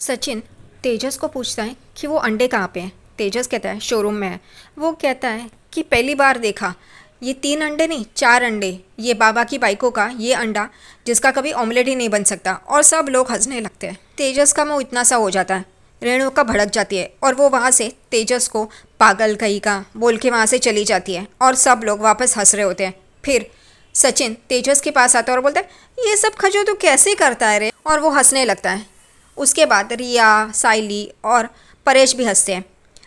सचिन तेजस को पूछता है कि वो अंडे कहाँ पे हैं। तेजस कहता है शोरूम में है। वो कहता है कि पहली बार देखा, ये 3 अंडे नहीं 4 अंडे, ये बाबा की बाइकों का ये अंडा जिसका कभी ऑमलेट ही नहीं बन सकता। और सब लोग हंसने लगते हैं। तेजस का मुँह इतना सा हो जाता है, रेणुका भड़क जाती है और वो वहाँ से तेजस को पागल कहीं का बोल के वहाँ से चली जाती है और सब लोग वापस हंस रहे होते हैं। फिर सचिन तेजस के पास आता है और बोलता है ये सब खजो तो कैसे करता है रे, और वो हंसने लगता है। उसके बाद रिया, साइली और परेश भी हंसते हैं।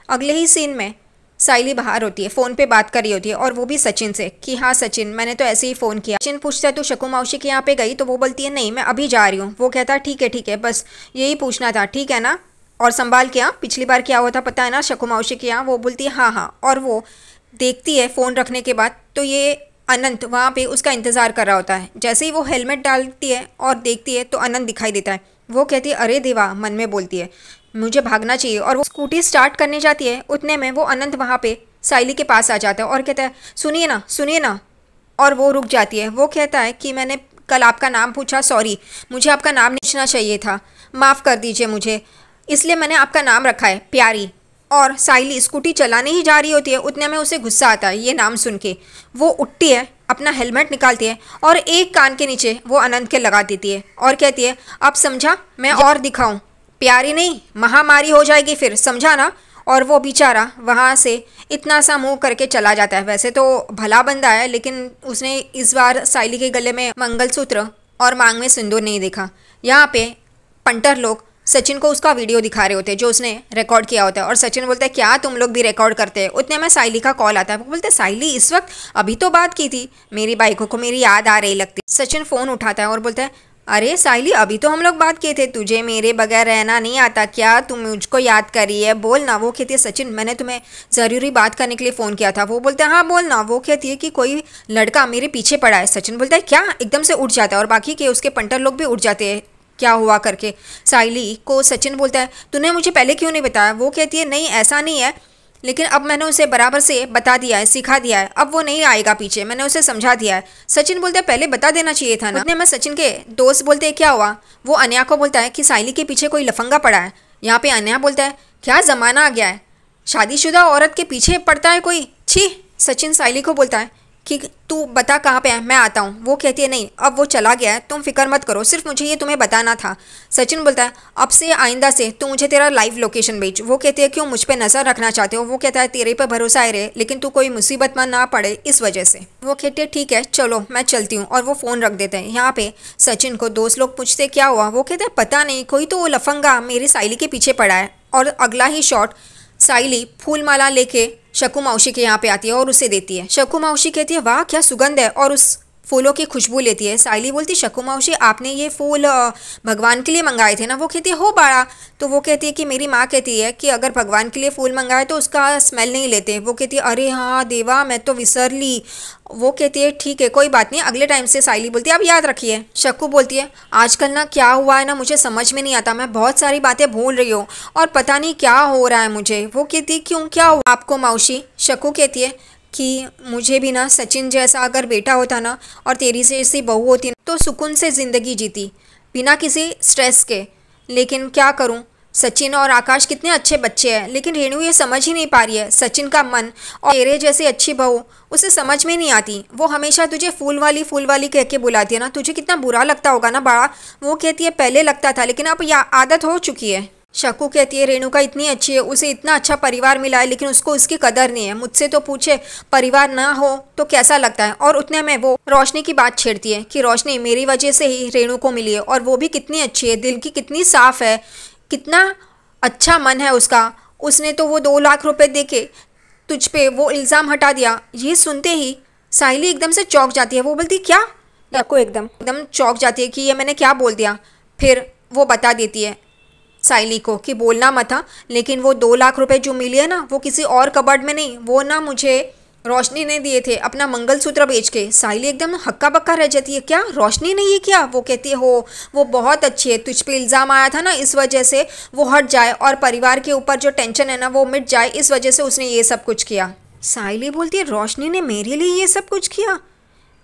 अगले ही सीन में साइली बाहर होती है, फ़ोन पे बात कर रही होती है और वो भी सचिन से कि हाँ सचिन मैंने तो ऐसे ही फ़ोन किया। सचिन पूछता है तू शकु मौसी के यहाँ पे गई, तो वो बोलती है नहीं मैं अभी जा रही हूँ। वो कहता है ठीक है बस यही पूछना था, ठीक है ना, और संभाल के हाँ, पिछली बार क्या हुआ था पता है ना शकु मौसी के यहाँ। वो बोलती है हाँ। और वो देखती है फ़ोन रखने के बाद तो ये अनंत वहाँ पे उसका इंतज़ार कर रहा होता है। जैसे ही वो हेलमेट डालती है और देखती है तो अनंत दिखाई देता है। वो कहती है अरे देवा, मन में बोलती है मुझे भागना चाहिए, और वो स्कूटी स्टार्ट करने जाती है। उतने में वो अनंत वहाँ पे साइली के पास आ जाता है और कहता है सुनिए ना। और वो रुक जाती है। वो कहता है कि मैंने कल आपका नाम पूछा, सॉरी मुझे आपका नाम नहीं पूछना चाहिए था, माफ़ कर दीजिए मुझे, इसलिए मैंने आपका नाम रखा है प्यारी। और साइली स्कूटी चलाने ही जा रही होती है। उतने में उसे गुस्सा आता है ये नाम सुन के। वो उठती है, अपना हेलमेट निकालती है और एक कान के नीचे वो अनंत के लगा देती है और कहती है अब समझा, मैं और दिखाऊं, प्यारी नहीं महामारी हो जाएगी फिर, समझा ना। और वो बेचारा वहाँ से इतना सा मुंह करके चला जाता है। वैसे तो भला बंदा है, लेकिन उसने इस बार साइली के गले में मंगलसूत्र और मांग में सिंदूर नहीं देखा। यहाँ पे पंटर लोग सचिन को उसका वीडियो दिखा रहे होते हैं जो उसने रिकॉर्ड किया होता है। और सचिन बोलता है क्या तुम लोग भी रिकॉर्ड करते हैं। उतने में साइली का कॉल आता है। वो बोलते हैं साइली इस वक्त, अभी तो बात की थी, मेरी बाइकों को मेरी याद आ रही लगती। सचिन फ़ोन उठाता है और बोलता है अरे साइली अभी तो हम लोग बात किए थे, तुझे मेरे बगैर रहना नहीं आता क्या, तुम मुझको याद करी है, बोल ना। वो कहती है सचिन मैंने तुम्हें ज़रूरी बात करने के लिए फ़ोन किया था। वो बोलते हैं हाँ बोल ना। वो कहती है कि कोई लड़का मेरे पीछे पड़ा है। सचिन बोलता है क्या, एकदम से उठ जाता है और बाकी के उसके पंटर लोग भी उठ जाते हैं क्या हुआ करके। साइली को सचिन बोलता है तूने मुझे पहले क्यों नहीं बताया। वो कहती है नहीं ऐसा नहीं है, लेकिन अब मैंने उसे बराबर से बता दिया है, सिखा दिया है, अब वो नहीं आएगा पीछे, मैंने उसे समझा दिया है। सचिन बोलता है पहले बता देना चाहिए था ना। उतने में सचिन के दोस्त बोलते हैं क्या हुआ। वो अनया को बोलता है कि साइली के पीछे कोई लफंगा पड़ा है। यहाँ पे अनया बोलता है क्या ज़माना आ गया है, शादीशुदा औरत के पीछे पड़ता है कोई, छी। सचिन साइली को बोलता है कि तू बता कहाँ पे है, मैं आता हूँ। वो कहती है नहीं अब वो चला गया है, तुम फिक्र मत करो, सिर्फ मुझे ये तुम्हें बताना था। सचिन बोलता है अब से आइंदा से तू मुझे तेरा लाइव लोकेशन भेज। वो कहती है क्यों, मुझ पे नज़र रखना चाहते हो। वो कहता है तेरे पे भरोसा है रे, लेकिन तू कोई मुसीबत में ना पड़े इस वजह से। वो कहती है ठीक है चलो मैं चलती हूँ, और वो फ़ोन रख देते हैं। यहाँ पे सचिन को दोस्त लोग पूछते क्या हुआ। वो कहते हैं पता नहीं, कोई तो लफंगा मेरी साइली के पीछे पड़ा है। और अगला ही शॉट साइली फूल माला लेके शकु मौसी के यहाँ पे आती है और उसे देती है। शकु मौसी कहती है वाह क्या सुगंध है, और उस फूलों की खुशबू लेती है। साइली बोलती शकु मौसी आपने ये फूल भगवान के लिए मंगाए थे ना। वो कहती है हो बाड़ा। तो वो कहती है कि मेरी माँ कहती है कि अगर भगवान के लिए फूल मंगाए तो उसका स्मेल नहीं लेते। वो कहती है अरे हाँ देवा मैं तो विसर ली। वो कहती है ठीक है कोई बात नहीं, अगले टाइम से। साइली बोलती है अब याद रखिए। शकु बोलती है आजकल ना क्या हुआ है ना मुझे समझ में नहीं आता, मैं बहुत सारी बातें भूल रही हूँ और पता नहीं क्या हो रहा है मुझे। वो कहती है क्यों क्या हुआ आपको मौसी। शकु कहती है कि मुझे भी ना सचिन जैसा अगर बेटा होता ना और तेरी से ऐसी बहू होती तो सुकून से ज़िंदगी जीती बिना किसी स्ट्रेस के। लेकिन क्या करूं, सचिन और आकाश कितने अच्छे बच्चे हैं, लेकिन रेणु ये समझ ही नहीं पा रही है सचिन का मन, और तेरे जैसी अच्छी बहू उसे समझ में नहीं आती। वो हमेशा तुझे फूल वाली कह के बुलाती है ना, तुझे कितना बुरा लगता होगा ना बड़ा। वो कहती है पहले लगता था लेकिन अब आदत हो चुकी है। शकु कहती है रेणुका इतनी अच्छी है, उसे इतना अच्छा परिवार मिला है, लेकिन उसको उसकी कदर नहीं है। मुझसे तो पूछे परिवार ना हो तो कैसा लगता है। और उतने में वो रोशनी की बात छेड़ती है कि रोशनी मेरी वजह से ही रेणु को मिली है, और वो भी कितनी अच्छी है, दिल की कितनी साफ़ है, कितना अच्छा मन है उसका। उसने तो वो 2 लाख रुपए दे के तुझ पे वो इल्ज़ाम हटा दिया। ये सुनते ही साइली एकदम से चौंक जाती है। वो बोलती क्या, को एकदम चौंक जाती है कि ये मैंने क्या बोल दिया। फिर वो बता देती है साइली को कि बोलना मत था, लेकिन वो 2 लाख रुपए जो मिले है ना वो किसी और कबर्ड में नहीं, वो ना मुझे रोशनी ने दिए थे अपना मंगलसूत्र बेच के। साइली एकदम हक्का बक्का रह जाती है क्या रोशनी ने ये किया। वो कहती है हो वो बहुत अच्छी है, तुझ पे इल्ज़ाम आया था ना इस वजह से वो हट जाए और परिवार के ऊपर जो टेंशन है ना वो मिट जाए, इस वजह से उसने ये सब कुछ किया। साइली बोलती है रोशनी ने मेरे लिए ये सब कुछ किया,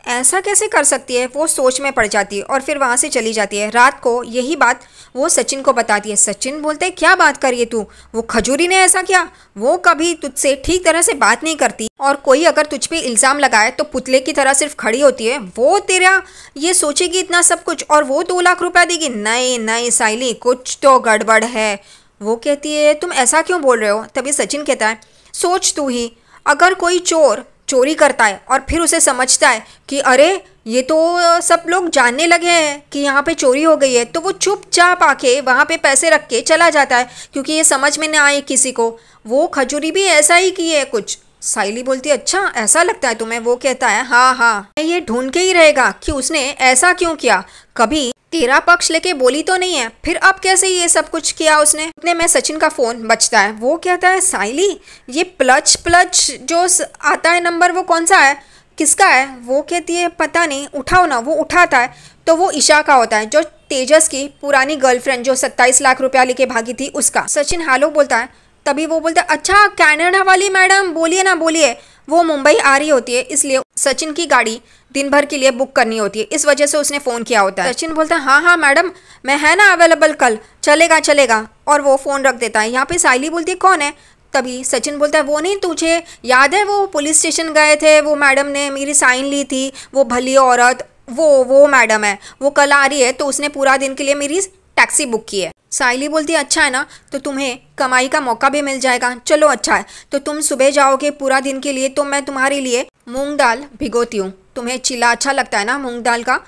ऐसा कैसे कर सकती है। वो सोच में पड़ जाती है और फिर वहाँ से चली जाती है। रात को यही बात वो सचिन को बताती है। सचिन बोलते हैं क्या बात कर रही है तू, वो खजूरी ने ऐसा किया, वो कभी तुझसे ठीक तरह से बात नहीं करती और कोई अगर तुझ पे इल्ज़ाम लगाए तो पुतले की तरह सिर्फ खड़ी होती है। वो तेरा ये सोचेगी इतना सब कुछ और वो 2 लाख रुपया देगी। नहीं नहीं साइली, कुछ तो गड़बड़ है। वो कहती है तुम ऐसा क्यों बोल रहे हो। तभी सचिन कहता है सोच तू ही, अगर कोई चोर चोरी करता है और फिर उसे समझता है कि अरे ये तो सब लोग जानने लगे हैं कि यहाँ पे चोरी हो गई है, तो वो चुपचाप आके वहाँ पे पैसे रख के चला जाता है क्योंकि ये समझ में ना आए किसी को। वो खजूरी भी ऐसा ही की है कुछ। साइली बोलती है अच्छा ऐसा लगता है तुम्हें। वो कहता है हाँ, ये ढूंढ के ही रहेगा कि उसने ऐसा क्यों किया। कभी तेरा पक्ष लेके बोली तो नहीं है, फिर अब कैसे ये सब कुछ किया उसने। उतने में सचिन का फ़ोन बजता है। वो कहता है साइली ये प्लच जो आता है नंबर वो कौन सा है, किसका है। वो कहती है पता नहीं, उठाओ ना। वो उठाता है तो वो ईशा का होता है, जो तेजस की पुरानी गर्लफ्रेंड जो 27 लाख रुपया लेके भागी थी उसका। सचिन हेलो बोलता है। तभी वो बोलता है अच्छा कनाडा वाली मैडम, बोलिए ना बोलिए। वो मुंबई आ रही होती है, इसलिए सचिन की गाड़ी दिन भर के लिए बुक करनी होती है, इस वजह से उसने फ़ोन किया होता है। सचिन बोलता है हाँ मैडम, मैं है ना अवेलेबल कल, चलेगा। और वो फ़ोन रख देता है। यहाँ पे साइली बोलती है कौन है। तभी सचिन बोलता है वो नहीं, तुझे याद है वो पुलिस स्टेशन गए थे, वो मैडम ने मेरी साइन ली थी, वो भली औरत, वो मैडम है, वो कल आ रही है, तो उसने पूरा दिन के लिए मेरी टैक्सी बुक की है। साइली बोलती है अच्छा है ना, तो तुम्हें कमाई का मौका भी मिल जाएगा। चलो अच्छा है, तो तुम सुबह जाओगे पूरा दिन के लिए, तो मैं तुम्हारे लिए मूंग दाल भिगोती हूँ। तुम्हें चिल्ला अच्छा लगता है ना मूंग दाल का,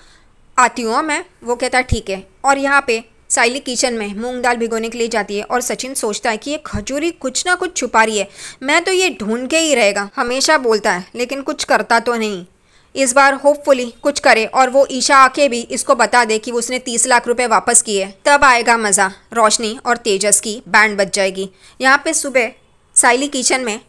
आती हूँ मैं। वो कहता है ठीक है। और यहाँ पे साइली किचन में मूंग दाल भिगोने के लिए जाती है और सचिन सोचता है कि ये खजूरी कुछ ना कुछ छुपा रही है, मैं तो ये ढूंढ के ही रहेगा। हमेशा बोलता है लेकिन कुछ करता तो नहीं। इस बार होपफुली कुछ करे और वो ईशा आके भी इसको बता दे कि उसने 30 लाख रुपए वापस किए, तब आएगा मज़ा। रोशनी और तेजस की बैंड बज जाएगी। यहाँ पे सुबह साइली किचन में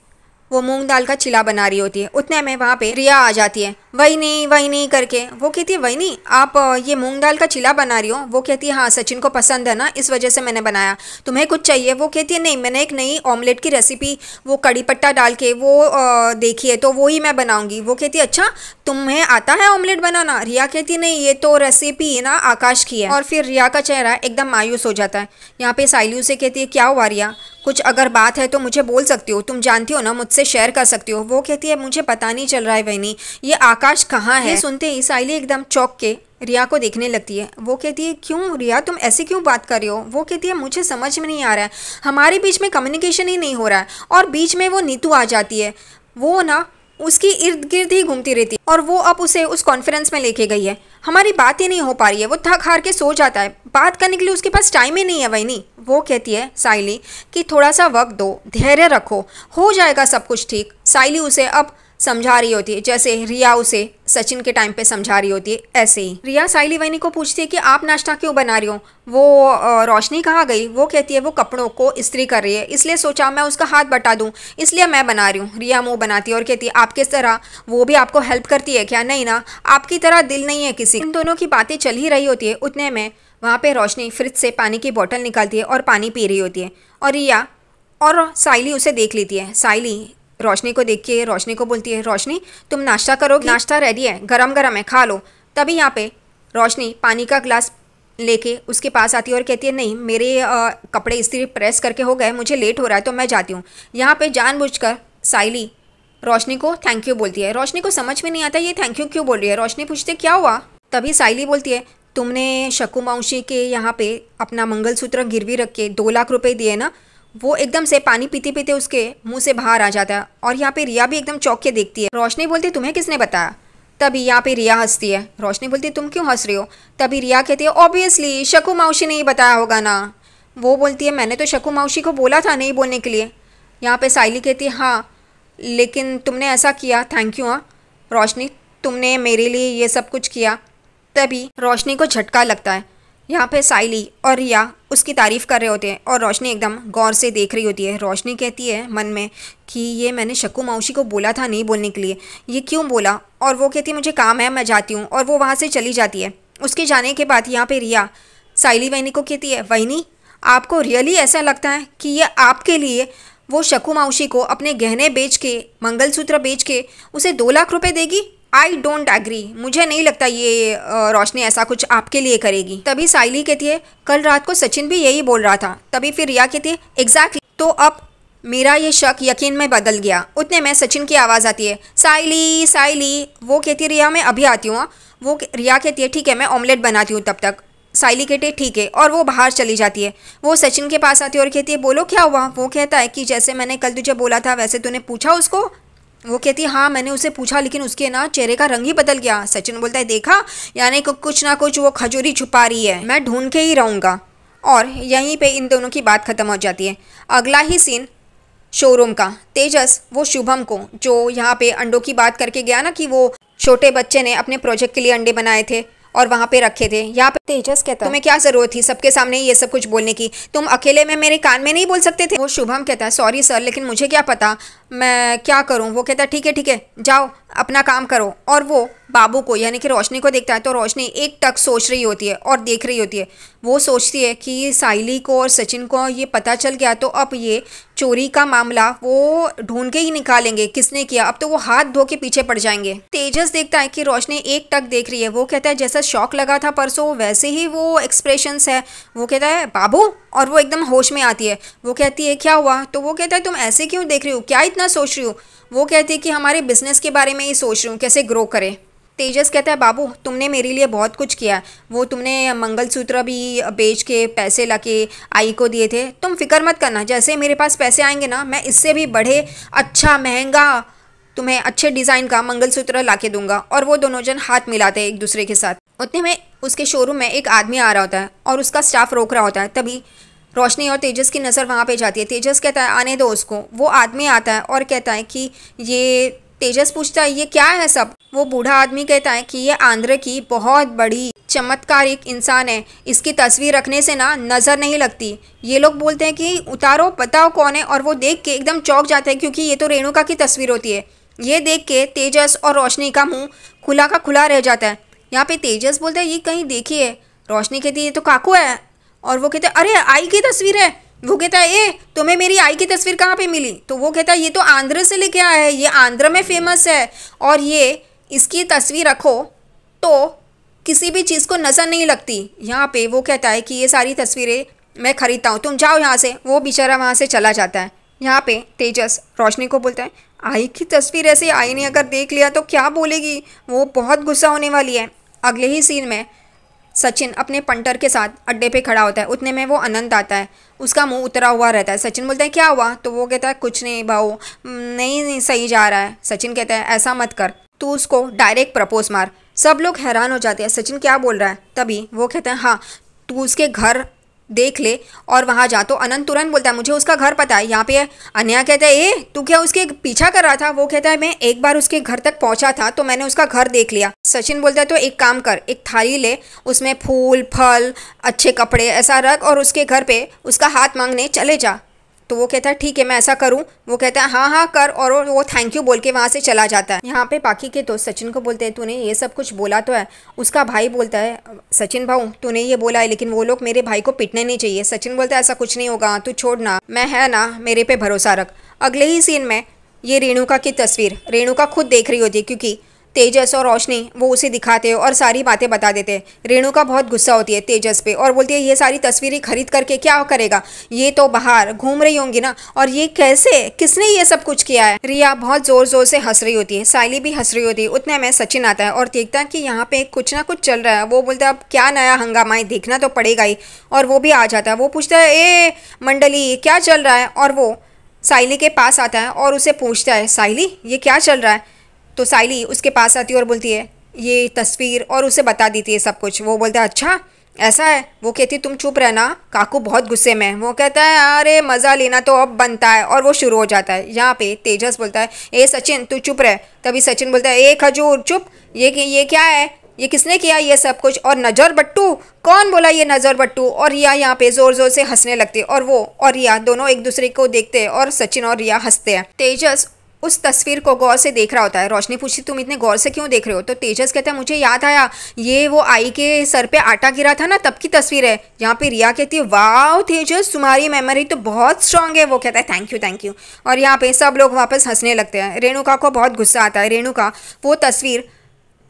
वो मूंग दाल का चिला बना रही होती है। उतने में वहाँ पे रिया आ जाती है, वही नहीं करके। वो कहती है वही नहीं, आप ये मूंग दाल का चिला बना रही हो। वो कहती है हाँ सचिन को पसंद है ना, इस वजह से मैंने बनाया, तुम्हें कुछ चाहिए। वो कहती है नहीं, मैंने एक नई ऑमलेट की रेसिपी वो कड़ी पत्ता डाल के वो देखी है, तो वो ही मैं बनाऊंगी। वो कहती है अच्छा तुम्हें आता है ऑमलेट बनाना। रिया कहती है नहीं, ये तो रेसिपी ना आकाश की है। और फिर रिया का चेहरा एकदम मायूस हो जाता है। यहाँ पे साइली से कहती है क्या हुआ रिया, कुछ अगर बात है तो मुझे बोल सकती हो, तुम जानती हो ना, मुझसे शेयर कर सकती हो। वो कहती है मुझे पता नहीं चल रहा है वहीनी, ये आकाश कहाँ है। ये सुनते ही साइली एकदम चौंक के रिया को देखने लगती है। वो कहती है क्यों रिया, तुम ऐसे क्यों बात कर रही हो। वो कहती है मुझे समझ में नहीं आ रहा है, हमारे बीच में कम्युनिकेशन ही नहीं हो रहा है। और बीच में वो नीतू आ जाती है, वो ना उसकी इर्द गिर्द ही घूमती रहती है और वो अब उसे उस कॉन्फ्रेंस में लेके गई है। हमारी बात ही नहीं हो पा रही है, वो थक हार के सो जाता है, बात करने के लिए उसके पास टाइम ही नहीं है। वही नहीं, वो कहती है साइली कि थोड़ा सा वक्त दो, धैर्य रखो, हो जाएगा सब कुछ ठीक। साइली उसे अब समझा रही होती है जैसे रिया उसे सचिन के टाइम पे समझा रही होती है, ऐसे ही रिया साइली वहीनी को पूछती है कि आप नाश्ता क्यों बना रही हो। वो रोशनी कहाँ गई। वो कहती है वो कपड़ों को इस्त्री कर रही है, इसलिए सोचा मैं उसका हाथ बटा दूं, इसलिए मैं बना रही हूँ। रिया मुँह बनाती है और कहती है आपके तरह वो भी आपको हेल्प करती है क्या। नहीं ना, आपकी तरह दिल नहीं है किसी। इन दोनों की बातें चल ही रही होती है। उतने में वहाँ पे रोशनी फ्रिज से पानी की बोतल निकालती है और पानी पी रही होती है और रिया और साइली उसे देख लेती है। साइली रोशनी को देख के रोशनी को बोलती है रोशनी तुम नाश्ता करोगी, नाश्ता रेडी है, गरम गरम है, खा लो। तभी यहाँ पे रोशनी पानी का ग्लास लेके उसके पास आती है और कहती है नहीं, मेरे कपड़े इस्त्री प्रेस करके हो गए, मुझे लेट हो रहा है तो मैं जाती हूँ। यहाँ पे जानबूझकर साइली रोशनी को थैंक यू बोलती है। रोशनी को समझ में नहीं आता ये थैंक यू क्यों बोल रही है। रोशनी पूछती है क्या हुआ। तभी साइली बोलती है तुमने शक्कू मौसी के यहाँ पे अपना मंगलसूत्र गिरवी रख के 2 लाख रुपए दिए ना। वो एकदम से पानी पीते पीते उसके मुंह से बाहर आ जाता है और यहाँ पे रिया भी एकदम चौंक के देखती है। रोशनी बोलती है तुम्हें किसने बताया। तभी यहाँ पे रिया हंसती है। रोशनी बोलती है तुम क्यों हंस रही हो। तभी रिया कहती है ऑब्वियसली शक्कू मौसी ने ही बताया होगा ना। वो बोलती है मैंने तो शक्कू मौसी को बोला था नहीं बोलने के लिए। यहाँ पे साइली कहती है हाँ लेकिन तुमने ऐसा किया, थैंक यू। हाँ रोशनी, तुमने मेरे लिए ये सब कुछ किया। तभी रोशनी को झटका लगता है। यहाँ पे साइली और रिया उसकी तारीफ़ कर रहे होते हैं और रोशनी एकदम गौर से देख रही होती है। रोशनी कहती है मन में कि ये मैंने शक्कू मौसी को बोला था नहीं बोलने के लिए, ये क्यों बोला। और वो कहती है मुझे काम है, मैं जाती हूँ। और वो वहाँ से चली जाती है। उसके जाने के बाद यहाँ पे रिया साइली वहीनी को कहती है वहीनी आपको रियली ऐसा लगता है कि ये आपके लिए वो शक्कू मौसी को अपने गहने बेच के, मंगलसूत्र बेच के उसे 2 लाख रुपए देगी। आई डोंट एग्री, मुझे नहीं लगता ये रोशनी ऐसा कुछ आपके लिए करेगी। तभी साइली कहती है कल रात को सचिन भी यही बोल रहा था। तभी फिर रिया कहती है एग्जैक्टली, तो अब मेरा ये शक यकीन में बदल गया। उतने में सचिन की आवाज़ आती है, साइली साइली। वो कहती है रिया मैं अभी आती हूँ। वो रिया कहती है ठीक है मैं ऑमलेट बनाती हूँ तब तक। साइली कहती है ठीक है, और वो बाहर चली जाती है। वो सचिन के पास आती है और कहती है बोलो क्या हुआ। वो कहता है कि जैसे मैंने कल तुझे बोला था वैसे तूने पूछा उसको। वो कहती है हाँ मैंने उसे पूछा, लेकिन उसके ना चेहरे का रंग ही बदल गया। सचिन बोलता है देखा, यानी कुछ ना कुछ वो खजूरी छुपा रही है, मैं ढूंढ के ही रहूँगा। और यहीं पे इन दोनों की बात खत्म हो जाती है। अगला ही सीन शोरूम का। तेजस वो शुभम को, जो यहाँ पे अंडों की बात करके गया ना कि वो छोटे बच्चे ने अपने प्रोजेक्ट के लिए अंडे बनाए थे और वहाँ पे रखे थे, यहाँ पे तेजस कहता है तुम्हें क्या ज़रूरत थी सबके सामने ये सब कुछ बोलने की, तुम अकेले में मेरे कान में नहीं बोल सकते थे। वो शुभम कहता है सॉरी सर, लेकिन मुझे क्या पता मैं क्या करूँ। वो कहता है ठीक है जाओ अपना काम करो। और वो बाबू को यानी कि रोशनी को देखता है तो रोशनी एक टक सोच रही होती है और देख रही होती है। वो सोचती है कि साइली को और सचिन को ये पता चल गया तो अब ये चोरी का मामला वो ढूंढ के ही निकालेंगे किसने किया। अब तो वो हाथ धो के पीछे पड़ जाएंगे। तेजस देखता है कि रोशनी एक टक देख रही है। वो कहता है जैसा शॉक लगा था परसों वैसे ही वो एक्सप्रेशंस है। वो कहता है बाबू, और वो एकदम होश में आती है। वो कहती है क्या हुआ। तो वो कहता है तुम ऐसे क्यों देख रही हो, क्या इतना सोच रही हो। वो कहती है कि हमारे बिजनेस के बारे में ही सोच रही हूँ कैसे ग्रो करे। तेजस कहता है बाबू तुमने मेरे लिए बहुत कुछ किया, वो तुमने मंगलसूत्र भी बेच के पैसे लाके आई को दिए थे। तुम फिक्र मत करना, जैसे मेरे पास पैसे आएंगे ना मैं इससे भी बढ़े अच्छा महंगा तुम्हें अच्छे डिज़ाइन का मंगलसूत्र लाके दूंगा। और वो दोनों जन हाथ मिलाते हैं एक दूसरे के साथ। उतने में उसके शोरूम में एक आदमी आ रहा होता है और उसका स्टाफ रोक रहा होता है। तभी रोशनी और तेजस की नज़र वहाँ पे जाती है। तेजस कहता है आने दो उसको। वो आदमी आता है और कहता है कि ये, तेजस पूछता है ये क्या है सब। वो बूढ़ा आदमी कहता है कि ये आंध्र की बहुत बड़ी चमत्कारिक इंसान है, इसकी तस्वीर रखने से ना नज़र नहीं लगती। ये लोग बोलते हैं कि उतारो बताओ कौन है। और वो देख के एकदम चौंक जाते हैं क्योंकि ये तो रेणुका की तस्वीर होती है। ये देख के तेजस और रोशनी का मुंह खुला का खुला रह जाता है। यहाँ पे तेजस बोलता है ये कहीं देखी है। रोशनी कहती है ये तो काकू है। और वो कहते हैं अरे आई की तस्वीर है। वो कहता है ए तुम्हें मेरी आई की तस्वीर कहाँ पे मिली। तो वो कहता है ये तो आंध्र से लेके आया है, ये आंध्र में फेमस है और ये इसकी तस्वीर रखो तो किसी भी चीज़ को नज़र नहीं लगती। यहाँ पे वो कहता है कि ये सारी तस्वीरें मैं खरीदता हूँ, तुम जाओ यहाँ से। वो बेचारा वहाँ से चला जाता है। यहाँ पे तेजस रोशनी को बोलता है आई की तस्वीर ऐसे आई ने अगर देख लिया तो क्या बोलेगी, वो बहुत गुस्सा होने वाली है। अगले ही सीन में सचिन अपने पंटर के साथ अड्डे पे खड़ा होता है। उतने में वो अनंत आता है, उसका मुंह उतरा हुआ रहता है। सचिन बोलता है क्या हुआ। तो वो कहता है कुछ नहीं भाऊ, नहीं सही जा रहा है। सचिन कहता है ऐसा मत कर, तू उसको डायरेक्ट प्रपोज मार। सब लोग हैरान हो जाते हैं सचिन क्या बोल रहा है। तभी वो कहता है हाँ तू उसके घर देख ले और वहाँ जा। तो अनंत तुरंत बोलता है मुझे उसका घर पता है। यहाँ पे अनया कहता है ए तू क्या उसके पीछा कर रहा था। वो कहता है मैं एक बार उसके घर तक पहुँचा था तो मैंने उसका घर देख लिया। सचिन बोलता है तो एक काम कर, एक थाली ले, उसमें फूल फल अच्छे कपड़े ऐसा रख और उसके घर पे उसका हाथ मांगने चले जा। तो वो कहता है ठीक है मैं ऐसा करूं। वो कहता है हाँ कर, और वो थैंक यू बोल के वहाँ से चला जाता है। यहाँ पे बाकी के दोस्त सचिन को बोलते हैं तूने ये सब कुछ बोला तो है। उसका भाई बोलता है सचिन भाऊ तूने ये बोला है लेकिन वो लोग मेरे भाई को पिटने नहीं चाहिए। सचिन बोलता है ऐसा कुछ नहीं होगा, तू छोड़ना, मैं है ना, मेरे पे भरोसा रख। अगले ही सीन में ये रेणुका की तस्वीर रेणुका खुद देख रही होती है क्योंकि तेजस और रोशनी वो उसे दिखाते हैं और सारी बातें बता देते हैं। रेणुका बहुत गुस्सा होती है तेजस पे और बोलती है ये सारी तस्वीरें खरीद करके क्या करेगा, ये तो बाहर घूम रही होंगी ना, और ये कैसे, किसने ये सब कुछ किया है। रिया बहुत जोर जोर से हंस रही होती है, साइली भी हंस रही होती है। उतने में सचिन आता है और देखता है कि यहाँ पे कुछ ना कुछ चल रहा है। वो बोलता है अब क्या नया हंगामा है, देखना तो पड़ेगा ही। और वो भी आ जाता है। वो पूछता है ए मंडली क्या चल रहा है। और वो साइली के पास आता है और उसे पूछता है साइली ये क्या चल रहा है। तो साइली उसके पास आती है और बोलती है ये तस्वीर, और उसे बता देती है सब कुछ। वो बोलता है अच्छा ऐसा है। वो कहती है तुम चुप रहना, काकू बहुत गुस्से में है। वो कहता है अरे मज़ा लेना तो अब बनता है, और वो शुरू हो जाता है। यहाँ पे तेजस बोलता है ए सचिन तू चुप रह। तभी सचिन बोलता है ए खजूर चुप, ये क्या है, ये किसने किया ये सब कुछ। और नज़र बट्टू, कौन बोला ये नज़र बट्टू। और रिया यहाँ पे ज़ोर ज़ोर से हंसने लगती है और वो और रिया दोनों एक दूसरे को देखते हैं और सचिन और रिया हंसते हैं। तेजस उस तस्वीर को गौर से देख रहा होता है। रोशनी पूछती तुम इतने गौर से क्यों देख रहे हो। तो तेजस कहता है मुझे याद आया ये वो आई के सर पे आटा गिरा था ना तब की तस्वीर है। यहाँ पे रिया कहती है वाह तेजस तुम्हारी मेमोरी तो बहुत स्ट्रांग है। वो कहता है थैंक यू। और यहाँ पे सब लोग वापस हंसने लगते हैं। रेणुका को बहुत गुस्सा आता है। रेणुका वो तस्वीर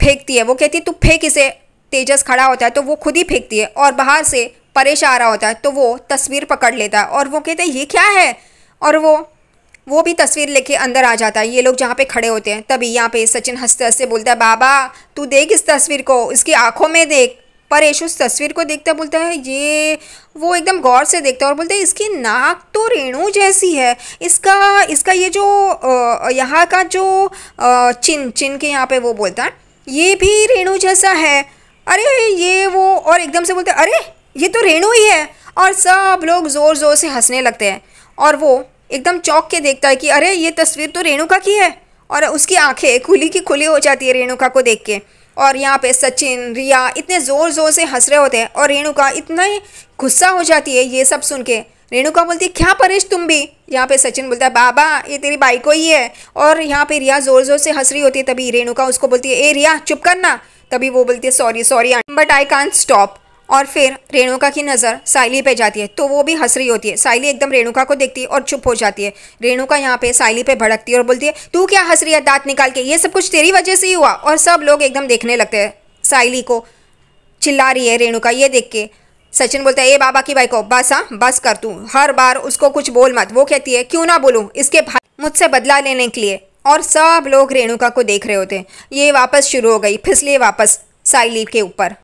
फेंकती है। वो कहती है तू फेंक इसे। तेजस खड़ा होता है तो वो खुद ही फेंकती है और बाहर से परेश आ रहा होता है तो वो तस्वीर पकड़ लेता है और वो कहता है ये क्या है, और वो भी तस्वीर लेके अंदर आ जाता है। ये लोग जहाँ पे खड़े होते हैं तभी यहाँ पे सचिन हंसते हंसते बोलता है बाबा तू देख इस तस्वीर को, इसकी आंखों में देख। परेश उस तस्वीर को देखता बोलता है ये, वो एकदम गौर से देखता है और बोलता है इसकी नाक तो रेणु जैसी है, इसका ये जो यहाँ का जो चिन के यहाँ पे वो बोलता है ये भी रेणु जैसा है। अरे ये वो, और एकदम से बोलते हैं अरे ये तो रेणु ही है। और सब लोग ज़ोर ज़ोर से हंसने लगते हैं और वो एकदम चौंक के देखता है कि अरे ये तस्वीर तो रेणुका की है। और उसकी आंखें खुली की खुली हो जाती है रेणुका को देख के। और यहाँ पे सचिन, रिया इतने ज़ोर ज़ोर से हंस रहे होते हैं और रेणुका इतना ही गुस्सा हो जाती है ये सब सुन के। रेणुका बोलती है क्या परेश तुम भी। यहाँ पे सचिन बोलता है बाबा ये तेरी बाई को ही है। और यहाँ पे रिया ज़ोर ज़ोर से हंस रही होती है तभी रेणुका उसको बोलती है ए रिया चुप करना। तभी वो बोलती है sorry sorry but I can't stop. और फिर रेणुका की नज़र साइली पे जाती है तो वो भी हंस रही होती है। साइली एकदम रेणुका को देखती है और चुप हो जाती है। रेणुका यहाँ पे साइली पे भड़कती है और बोलती है तू क्या हंस रही है दांत निकाल के, ये सब कुछ तेरी वजह से ही हुआ। और सब लोग एकदम देखने लगते हैं साइली को, चिल्ला रही है रेणुका ये देख के। सचिन बोलता है ए बाबा की बाई को बस, हाँ बस कर, तू हर बार उसको कुछ बोल मत। वो कहती है क्यों ना बोलूँ, इसके भाई मुझसे बदला लेने के लिए। और सब लोग रेणुका को देख रहे होते हैं। ये वापस शुरू हो गई फिसली वापस साइली के ऊपर।